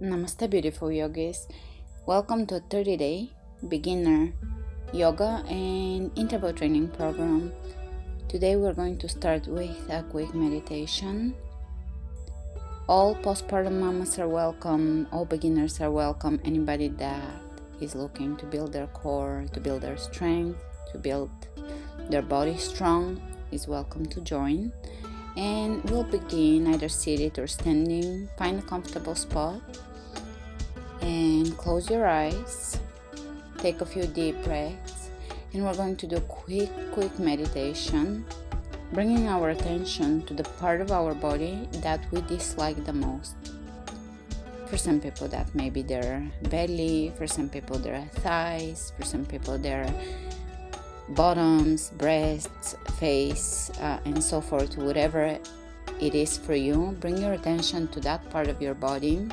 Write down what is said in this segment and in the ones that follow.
Namaste, beautiful yogis. Welcome to a 30-day beginner yoga and interval training program. Today we're going to start with a quick meditation. All postpartum mamas are welcome, all beginners are welcome, anybody that is looking to build their core, to build their strength, to build their body strong is welcome to join. And we'll begin either seated or standing. Find a comfortable spot and close your eyes. Take a few deep breaths, and we're going to do quick meditation, bringing our attention to the part of our body that we dislike the most. For some people that may be their belly, for some people their thighs, for some people their bottoms, breasts, face, and so forth. Whatever it is for you, bring your attention to that part of your body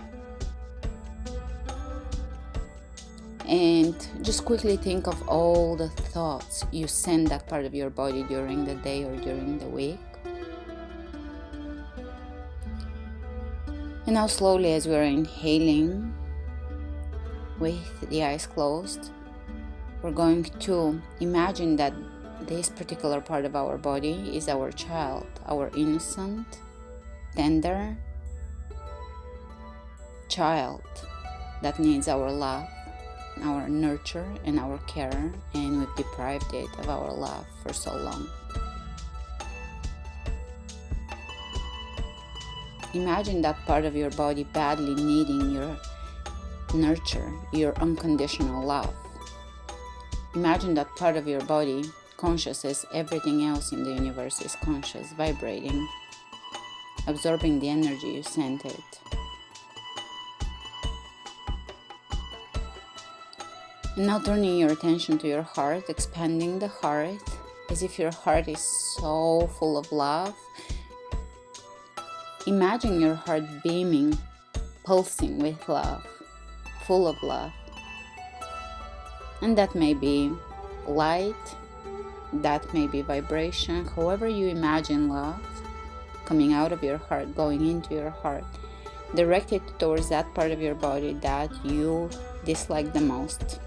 and just quickly think of all the thoughts you send that part of your body during the day or during the week. And now slowly, as we're inhaling with the eyes closed, we're going to imagine that this particular part of our body is our child, our innocent, tender child that needs our love, our nurture, and our care, and we've deprived it of our love for so long. Imagine that part of your body badly needing your nurture, your unconditional love. Imagine that part of your body conscious as everything else in the universe is conscious, vibrating, absorbing the energy you sent it. And now turning your attention to your heart, expanding the heart as if your heart is so full of love. Imagine your heart beaming, pulsing with love, full of love. And that may be light, that may be vibration, however you imagine love coming out of your heart, going into your heart, direct it towards that part of your body that you dislike the most.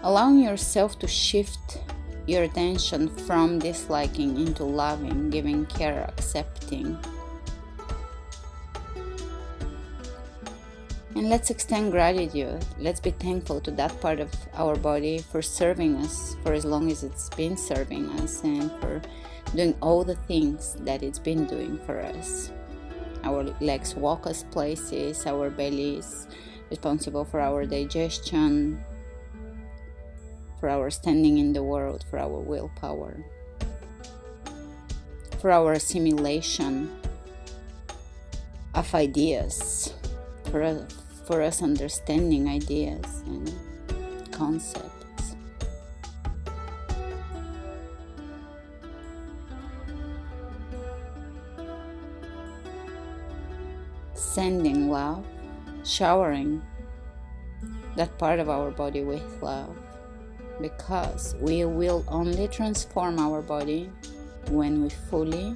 Allowing yourself to shift your attention from disliking into loving, giving care, accepting. And let's extend gratitude. Let's be thankful to that part of our body for serving us for as long as it's been serving us and for doing all the things that it's been doing for us. Our legs walk us places, our belly is responsible for our digestion, for our standing in the world, for our willpower, for our assimilation of ideas, for us understanding ideas and concepts. Sending love, showering that part of our body with love, because we will only transform our body when we fully,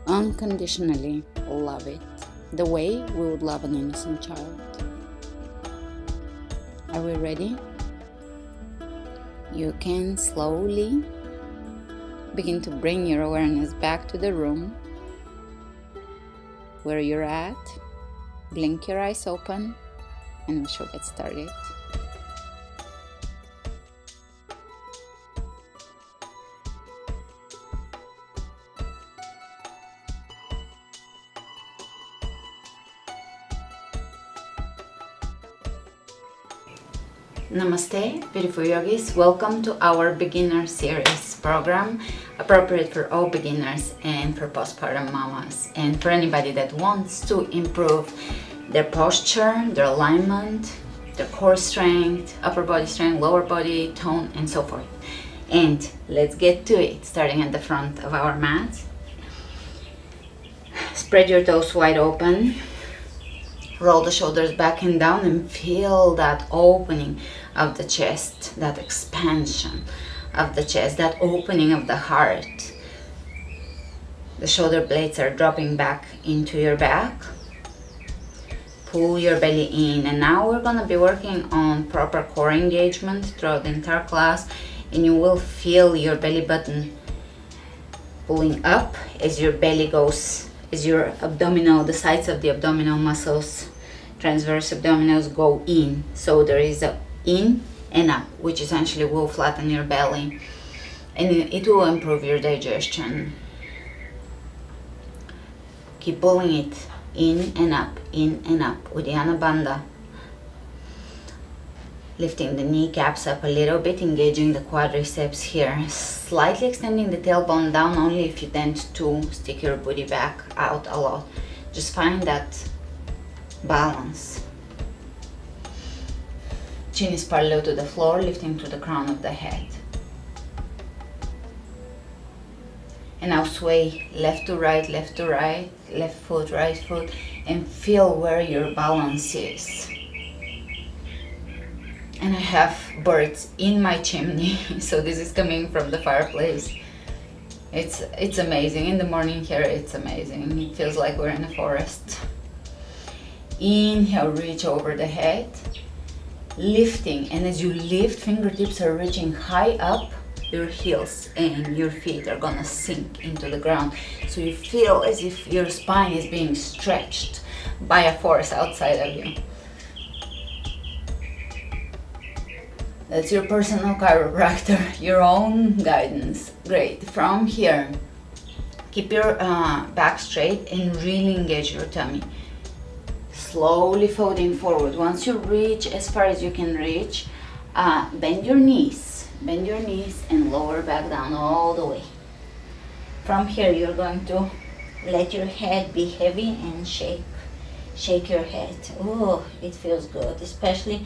unconditionally love it, the way we would love an innocent child. Are we ready? You can slowly begin to bring your awareness back to the room where you're at. Blink your eyes open and we shall get started. Namaste, beautiful yogis. Welcome to our beginner series program, appropriate for all beginners and for postpartum mamas and for anybody that wants to improve their posture, their alignment, their core strength, upper body strength, lower body tone, and so forth. And let's get to it, starting at the front of our mat. Spread your toes wide open. Roll the shoulders back and down and feel that opening of the chest, that expansion of the chest, that opening of the heart. The shoulder blades are dropping back into your back. Pull your belly in, and now we're gonna be working on proper core engagement throughout the entire class, and you will feel your belly button pulling up as your belly goes, as your abdominal, the sides of the abdominal muscles, transverse abdominals go in. So there is a in and up, which essentially will flatten your belly, and it will improve your digestion. Keep pulling it in and up, Uddiyana Bandha. Lifting the kneecaps up a little bit, engaging the quadriceps here. Slightly extending the tailbone down only if you tend to stick your booty back out a lot. Just find that balance. Chin is parallel to the floor, lifting to the crown of the head. And now sway left to right, left foot, right foot, and feel where your balance is. And I have birds in my chimney, so this is coming from the fireplace. It's amazing. In the morning here, it's amazing. It feels like we're in a forest. Inhale, reach over the head, lifting, and as you lift, fingertips are reaching high up. Your heels and your feet are gonna sink into the ground, so you feel as if your spine is being stretched by a force outside of you. That's your personal chiropractor, your own guidance. Great. From here, keep your back straight and really engage your tummy. Slowly folding forward. Once you reach as far as you can reach, bend your knees and lower back down all the way. From here, you're going to let your head be heavy and shake your head. Oh, it feels good, especially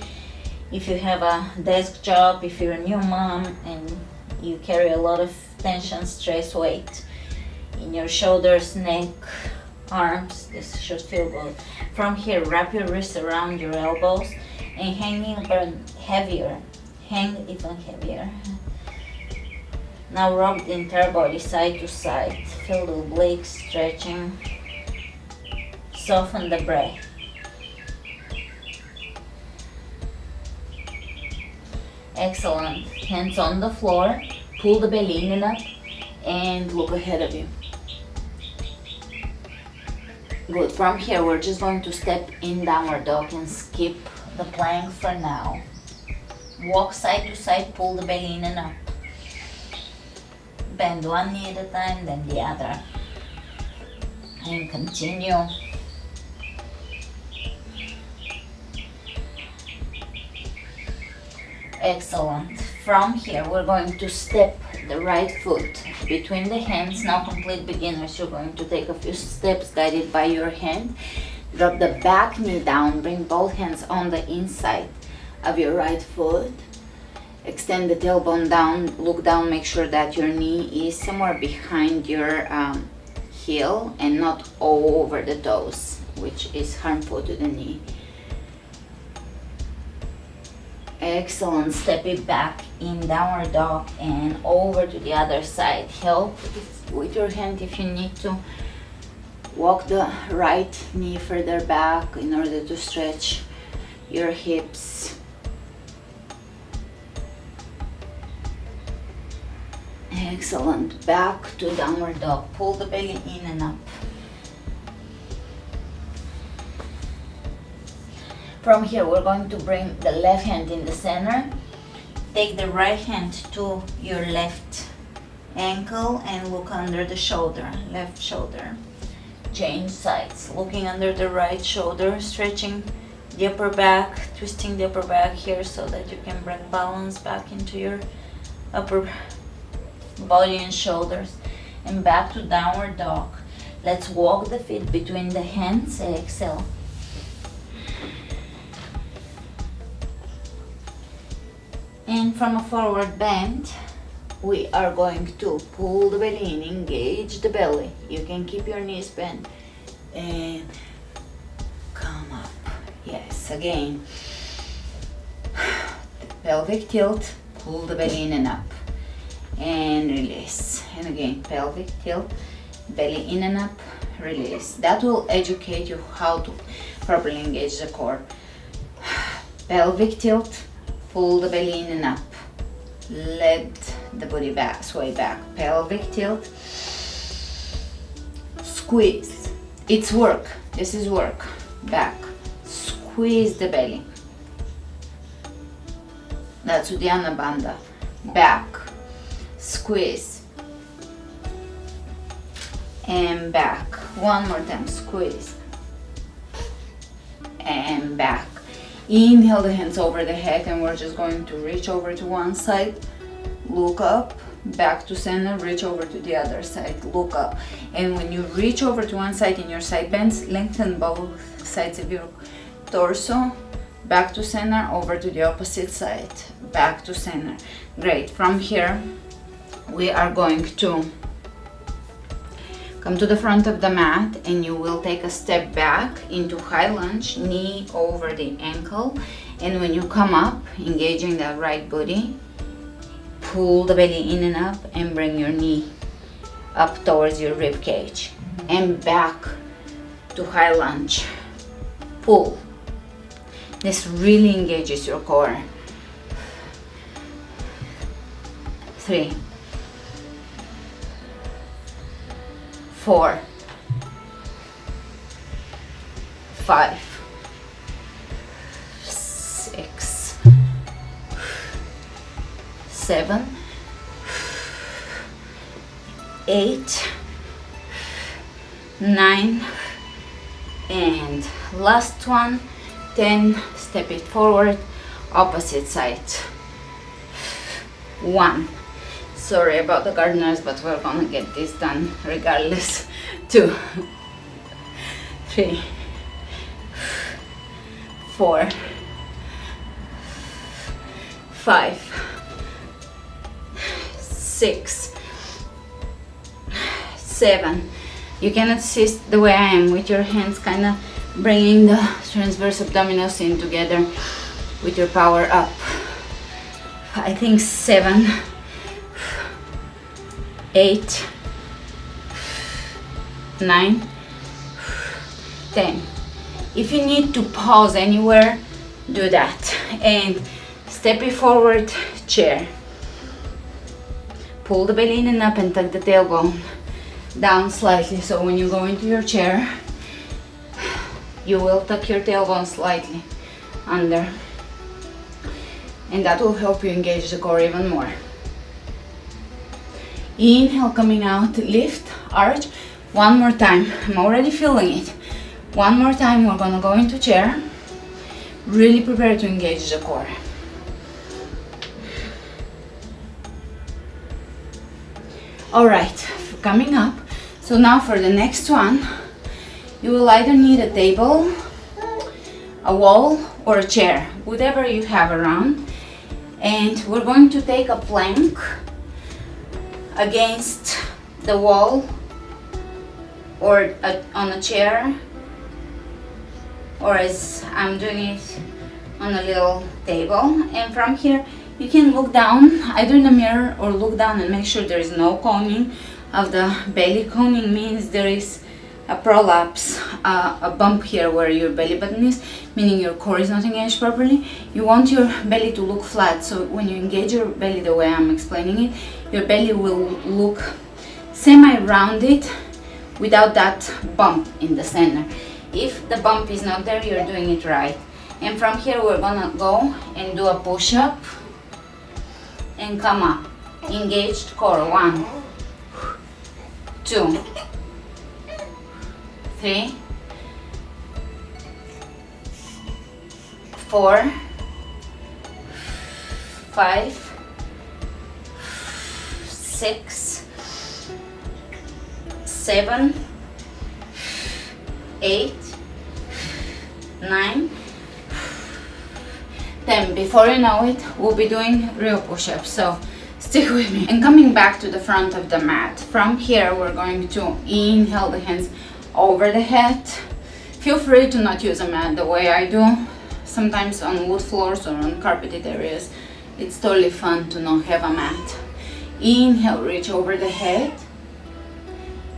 if you have a desk job, if you're a new mom and you carry a lot of tension, stress, weight in your shoulders, neck, arms. This should feel good. From here, wrap your wrists around your elbows and hang even heavier. Now rock the entire body side to side. Feel the obliques stretching. Soften the breath. Excellent. Hands on the floor. Pull the belly in and up and look ahead of you. Good. From here, we're just going to step in downward dog and skip the plank for now. Walk side to side, pull the belly in and up. Bend one knee at a time, then the other. And continue. Excellent. From here, we're going to step the right foot between the hands. Now, complete beginners, you're going to take a few steps guided by your hand. Drop the back knee down, bring both hands on the inside of your right foot. Extend the tailbone down, look down, make sure that your knee is somewhere behind your heel and not all over the toes, which is harmful to the knee. Excellent. Step it back in downward dog and over to the other side. Help with your hand if you need to. Walk the right knee further back in order to stretch your hips. Excellent. Back to downward dog. Pull the belly in and up. From here, we're going to bring the left hand in the center. Take the right hand to your left ankle and look under the shoulder, left shoulder. Change sides, looking under the right shoulder, stretching the upper back, twisting the upper back here so that you can bring balance back into your upper body and shoulders. And back to downward dog. Let's walk the feet between the hands. Exhale. And from a forward bend, we are going to pull the belly in, engage the belly. You can keep your knees bent and come up. Yes, again. Pelvic tilt, pull the belly in and up. And release. And again, pelvic tilt belly in and up, release. That will educate you how to properly engage the core. Pelvic tilt, pull the belly in and up. Let the body back, sway back. Pelvic tilt, squeeze. It's work. This is work. Back. Squeeze the belly. That's Uddiyana Bandha. Back. Squeeze. And back. One more time. Squeeze. And back. Inhale the hands over the head, and we're just going to reach over to one side, look up, back to center, reach over to the other side, look up. And when you reach over to one side in your side bends, lengthen both sides of your torso, back to center, over to the opposite side, back to center. Great. From here, we are going to come to the front of the mat, and you will take a step back into high lunge, knee over the ankle. And when you come up, engaging that right booty, pull the belly in and up and bring your knee up towards your rib cage. And back to high lunge. Pull. This really engages your core. 3, 4, 5, 6, 7, 8, 9, and last one, 10. Step it forward, opposite side. 1. Sorry about the gardeners, but we're gonna get this done regardless. 2, 3, 4, 5, 6, 7. You can assist the way I am with your hands, kind of bringing the transverse abdominals in together with your power up. I think 7, 8, 9, 10. If you need to pause anywhere, do that. And step it forward, chair. Pull the belly in and up and tuck the tailbone down slightly. So when you go into your chair, you will tuck your tailbone slightly under. And that will help you engage the core even more. Inhale, coming out, lift, arch. One more time. I'm already feeling it. One more time, we're gonna go into chair. Really prepare to engage the core. Alright, coming up. So now for the next one, you will either need a table, a wall, or a chair, whatever you have around. And we're going to take a plank against the wall or on a chair, or as I'm doing it on a little table. And from here you can look down either in the mirror or look down and make sure there is no coning of the belly. Coning means there is a prolapse, a bump here where your belly button is, meaning your core is not engaged properly. You want your belly to look flat, so when you engage your belly the way I'm explaining it, your belly will look semi-rounded without that bump in the center. If the bump is not there, you're doing it right. And from here we're gonna go and do a push-up and come up. Engaged core. 1, 2, 3, 4, 5, 6, 7, 8, 9, 10. Before you know it, we'll be doing real push-ups, so stick with me. And coming back to the front of the mat, from here we're going to inhale the hands over the head. Feel free to not use a mat the way I do. Sometimes on wood floors or on carpeted areas, it's totally fun to not have a mat. Inhale, reach over the head.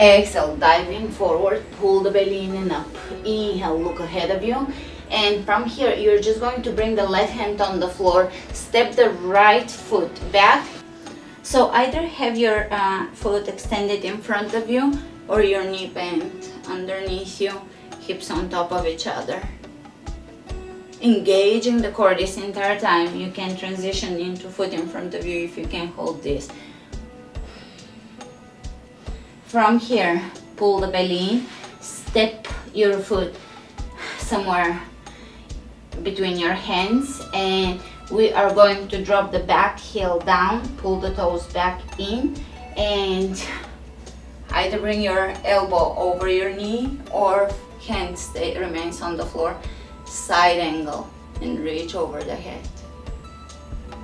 Exhale, diving forward, pull the belly in and up. Inhale, look ahead of you. And from here, you're just going to bring the left hand on the floor, step the right foot back. So either have your foot extended in front of you or your knee bent underneath you, hips on top of each other. Engaging the core this entire time. You can transition into foot in front of you if you can hold this. From here, pull the belly in, step your foot somewhere between your hands, and we are going to drop the back heel down, pull the toes back in, and either bring your elbow over your knee or hand remains on the floor. Side angle and reach over the head.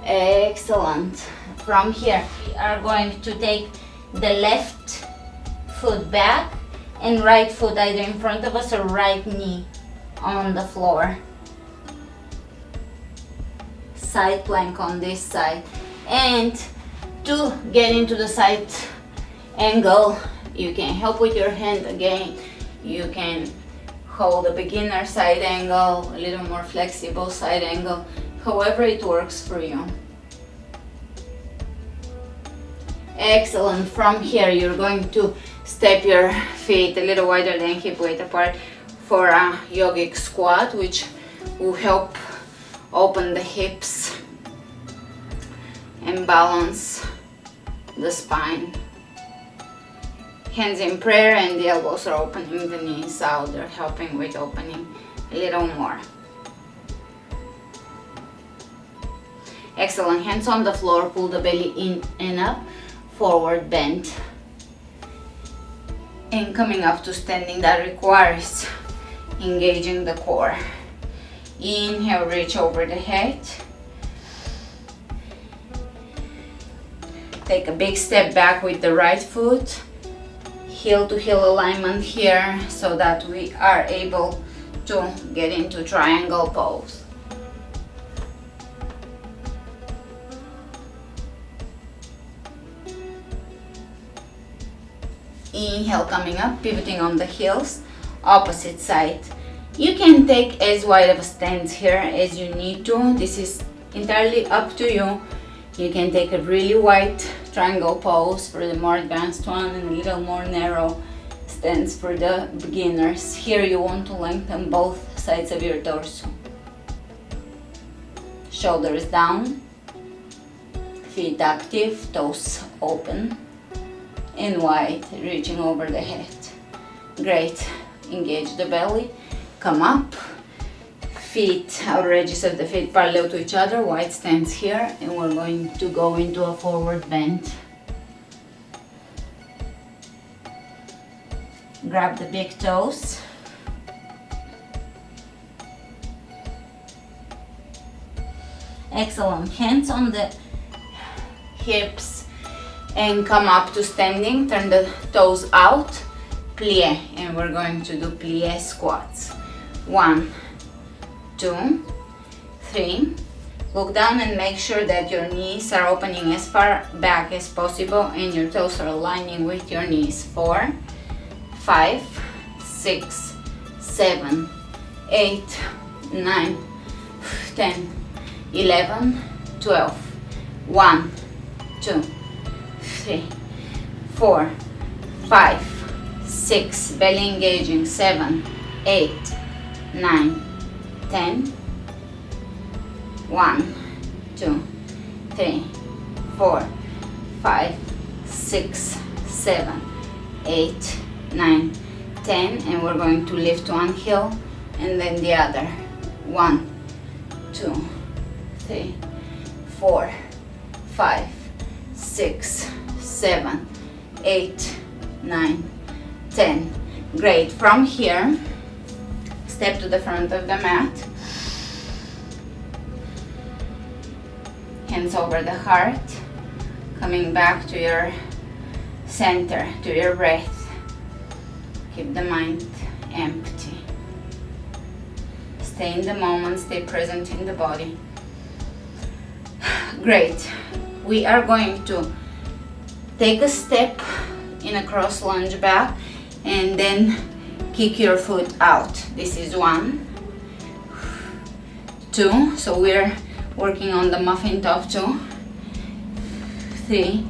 Excellent. From here, we are going to take the left foot back and right foot either in front of us or right knee on the floor. Side plank on this side. And to get into the side angle, you can help with your hand again. You can hold a beginner side angle, a little more flexible side angle, however it works for you. Excellent. From here, you're going to step your feet a little wider than hip width apart for a yogic squat, which will help open the hips and balance the spine. Hands in prayer and the elbows are opening the knees out. They're helping with opening a little more. Excellent. Hands on the floor. Pull the belly in and up. Forward bend. And coming up to standing, that requires engaging the core. Inhale, reach over the head. Take a big step back with the right foot. Heel to heel alignment here so that we are able to get into triangle pose. Inhale, coming up, pivoting on the heels, opposite side. You can take as wide of a stance here as you need to. This is entirely up to you. You can take a really wide triangle pose for the more advanced one and a little more narrow stance for the beginners. Here you want to lengthen both sides of your torso. Shoulders down, feet active, toes open and wide, reaching over the head. Great. Engage the belly, come up. Feet, outer edges of the feet parallel to each other, wide stance here, and we're going to go into a forward bend. Grab the big toes. Excellent. Hands on the hips and come up to standing. Turn the toes out. Plie, and we're going to do plie squats. 1, 2, 3. Look down and make sure that your knees are opening as far back as possible and your toes are aligning with your knees. 4, 5, 6, 7, 8, 9, 10, 11, 12. 1, 2, 3, 4, 5, 6. Belly engaging. 7, 8, 9, 10. 1, 2, 3, 4, 5, 6, 7, 8, 9, 10. And we're going to lift one heel and then the other. 1, 2, 3, 4, 5, 6, 7, 8, 9, 10. Great. From here, step to the front of the mat. Hands over the heart. Coming back to your center, to your breath. Keep the mind empty. Stay in the moment, stay present in the body. Great. We are going to take a step in a cross lunge back, and then kick your foot out. This is 1, 2, so we're working on the muffin top 2, 3,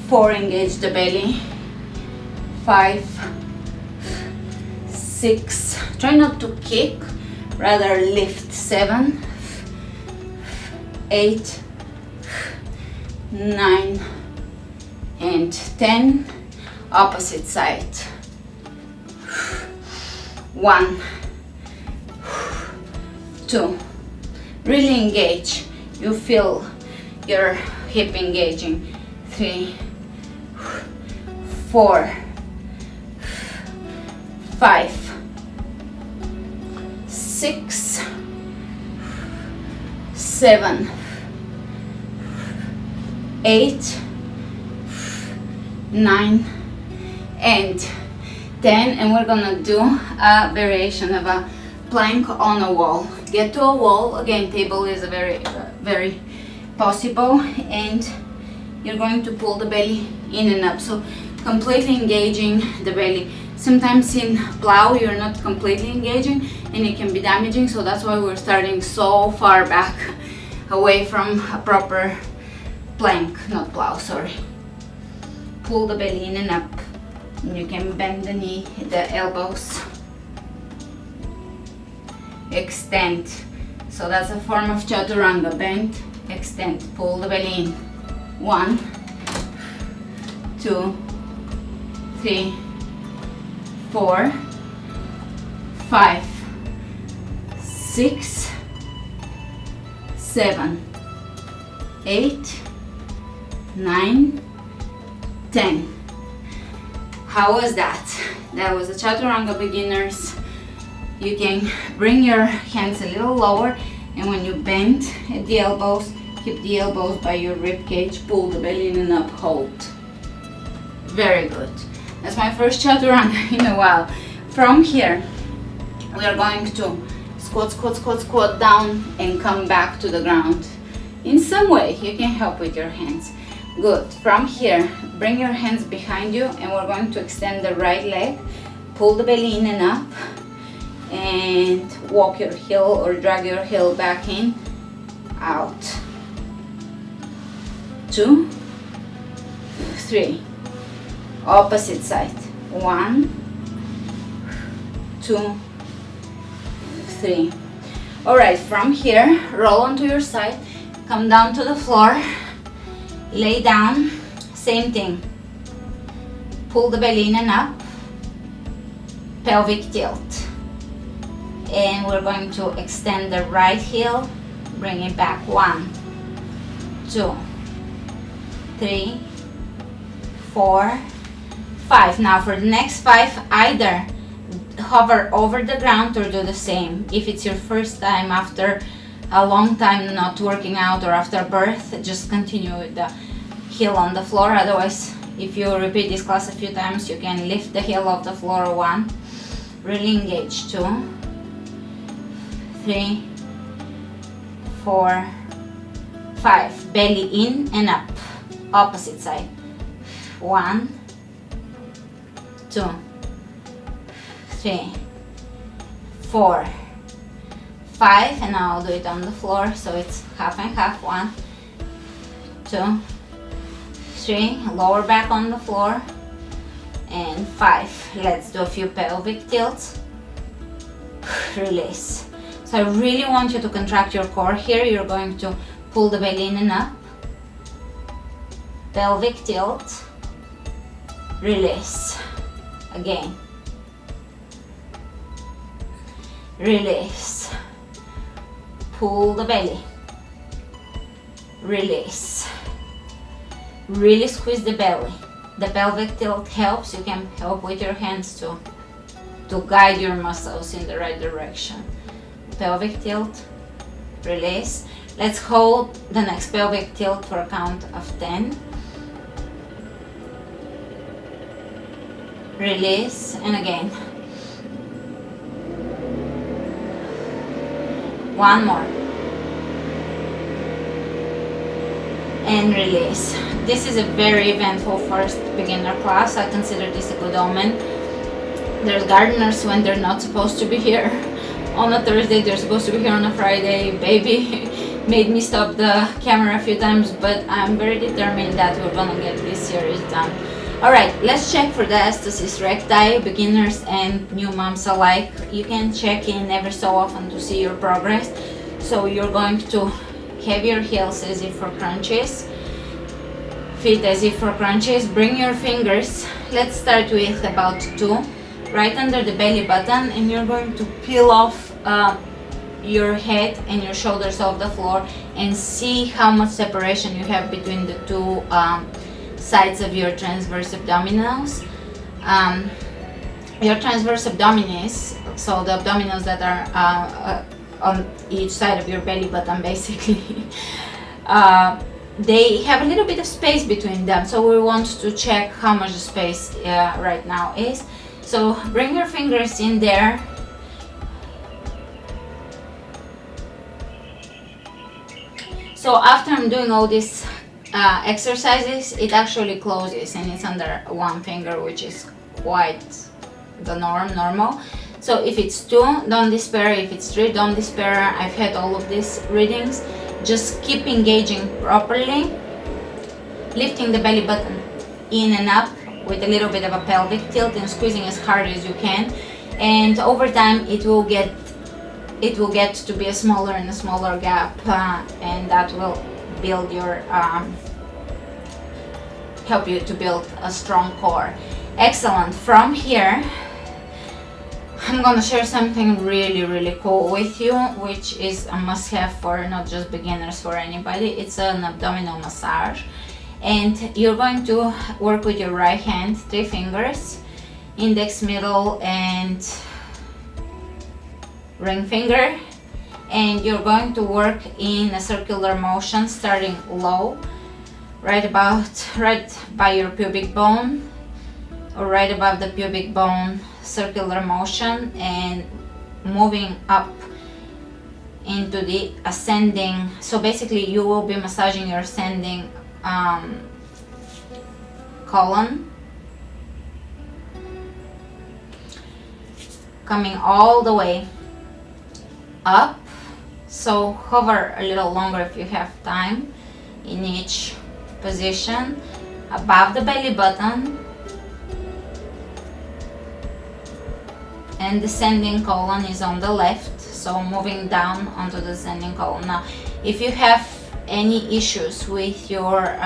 4, engage the belly, 5, 6, try not to kick, rather lift, 7, 8, 9, and 10, opposite side. 1, 2, really engage, you feel your hip engaging. 3, 4, 5, 6, 7, 8, 9, and 10, and we're gonna do a variation of a plank on a wall. Get to a wall, again table is a very possible, and you're going to pull the belly in and up, so completely engaging the belly. Sometimes in plow you're not completely engaging and it can be damaging, so that's why we're starting so far back away from a proper plank, not plow, sorry. Pull the belly in and up. You can bend the knee, the elbows. Extend. So that's a form of chaturanga. Bend, extend, pull the belly in. 1, 2, 3, 4, 5, 6, 7, 8, 9, 10. How was that? That was a chaturanga beginners. You can bring your hands a little lower, and when you bend at the elbows, keep the elbows by your rib cage, pull the belly in and up, hold. Very good. That's my first chaturanga in a while. From here, we are going to squat, squat, squat, squat down and come back to the ground. In some way, you can help with your hands. Good. From here, bring your hands behind you, and we're going to extend the right leg, pull the belly in and up, and walk your heel or drag your heel back in, out. 2, 3, opposite side. 1, 2, 3. All right, from here, roll onto your side, come down to the floor, lay down, same thing. Pull the belly in and up, pelvic tilt. And we're going to extend the right heel, bring it back. 1, 2, 3, 4, 5. Now for the next 5, either hover over the ground or do the same. If it's your first time after a long time not working out or after birth, just continue with the heel on the floor. Otherwise, if you repeat this class a few times, you can lift the heel off the floor. 1, really engage. 2, 3, 4, 5. Belly in and up, opposite side. 1, 2, 3, 4, 5, and now I'll do it on the floor, so it's half and half. 1, 2, 3, lower back on the floor, and 5. Let's do a few pelvic tilts. Release. So I really want you to contract your core here. You're going to pull the belly in and up, pelvic tilt, release. Again, release, pull the belly, release, really squeeze the belly. The pelvic tilt helps. You can help with your hands to guide your muscles in the right direction. Pelvic tilt, release. Let's hold the next pelvic tilt for a count of 10. Release, and again. 1 more. And release. this is a very eventful first beginner class. I consider this a good omen. There's gardeners when they're not supposed to be here on a Thursday, they're supposed to be here on a Friday. Baby made me stop the camera a few times, but I'm very determined that we're gonna get this series done. Alright, let's check for the aesthesis recti, beginners and new moms alike. You can check in every so often to see your progress. So you're going to have your heels as if for crunches, feet as if for crunches. Bring your fingers, let's start with about 2, right under the belly button, and you're going to peel off your head and your shoulders off the floor and see how much separation you have between the two sides of your transverse abdominals. Your transverse abdominis, so the abdominals that are on each side of your belly button basically, they have a little bit of space between them, so we want to check how much the space right now is. So bring your fingers in there. So after I'm doing all these exercises, it actually closes and it's under 1 finger, which is quite the normal. So if it's 2, don't despair. If it's 3, don't despair. I've had all of these readings. Just keep engaging properly, lifting the belly button in and up with a little bit of a pelvic tilt and squeezing as hard as you can. And over time, it will get to be a smaller and a smaller gap, and that will build your help you to build a strong core. Excellent. From here, I'm gonna share something really cool with you, which is a must-have for not just beginners, for anybody. It's an abdominal massage, and you're going to work with your right hand, 3 fingers, index, middle, and ring finger, and you're going to work in a circular motion starting low, right by your pubic bone, or right above the pubic bone, circular motion, and moving up into the ascending. So basically you will be massaging your ascending colon, coming all the way up. So hover a little longer if you have time in each position, above the belly button, and descending colon is on the left, so moving down onto the descending colon. Now if you have any issues with your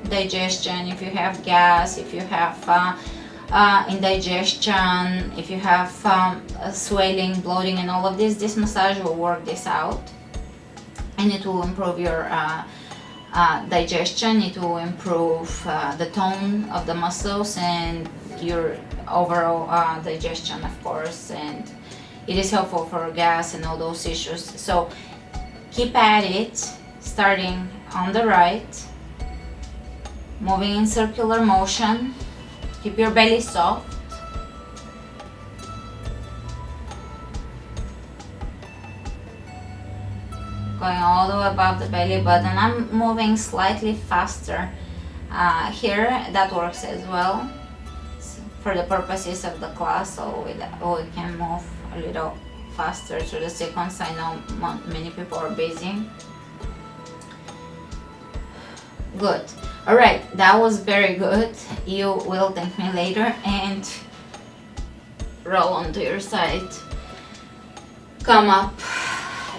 digestion, if you have gas, if you have indigestion, if you have swelling, bloating and all of this massage will work this out, and it will improve your digestion, it will improve the tone of the muscles and your overall digestion, of course, and it is helpful for gas and all those issues. So keep at it, starting on the right, moving in circular motion. Keep your belly soft. Going all the way above the belly button. I'm moving slightly faster here. That works as well for the purposes of the class, so we can move a little faster through the sequence. I know many people are busy. Good. Alright, that was very good. You will thank me later, and roll onto your side. Come up.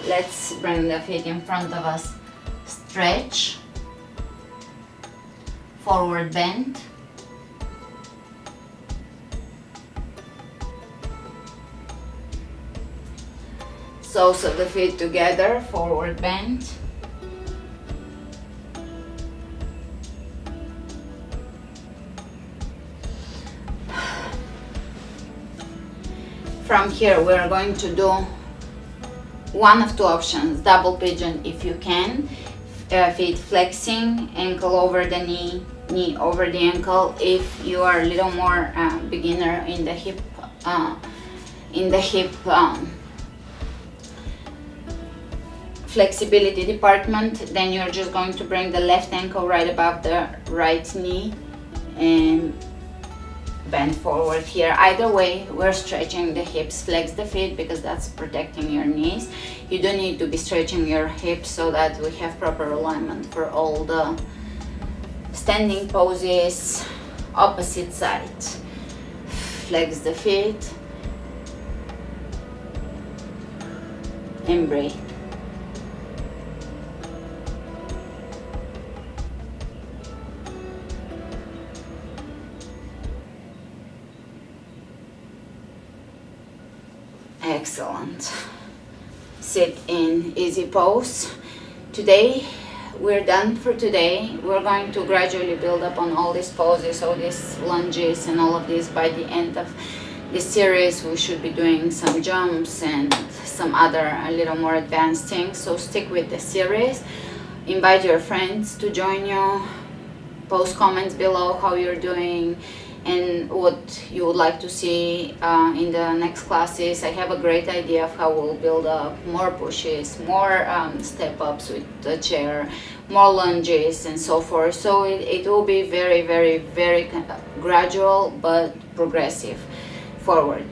Let's bring the feet in front of us. Stretch. Forward bend. Soles of the feet together, forward bend. From here we are going to do one of 2 options, double pigeon if you can, feet flexing, ankle over the knee, knee over the ankle. If you are a little more beginner in the hip flexibility department, then you're just going to bring the left ankle right above the right knee and bend forward here. Either way, we're stretching the hips. Flex the feet because that's protecting your knees. You don't need to be stretching your hips so that we have proper alignment for all the standing poses. Opposite side. Flex the feet and breathe. Excellent. Sit in easy pose. Today we're done for today. We're going to gradually build up on all these poses, all these lunges and all of this. By the end of this series we should be doing some jumps and some other a little more advanced things, so stick with the series. Invite your friends to join you. Post comments below how you're doing and what you would like to see in the next classes. I have a great idea of how we'll build up more pushes, more step ups with the chair, more lunges and so forth. So it will be very, very, very gradual but progressive forward.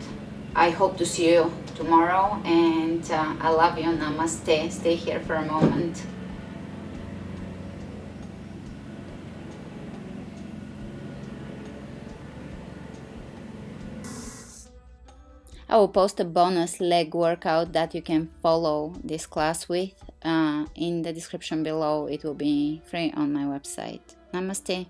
I hope to see you tomorrow, and I love you. Namaste. Stay here for a moment. I will post a bonus leg workout that you can follow this class with in the description below. It will be free on my website. Namaste.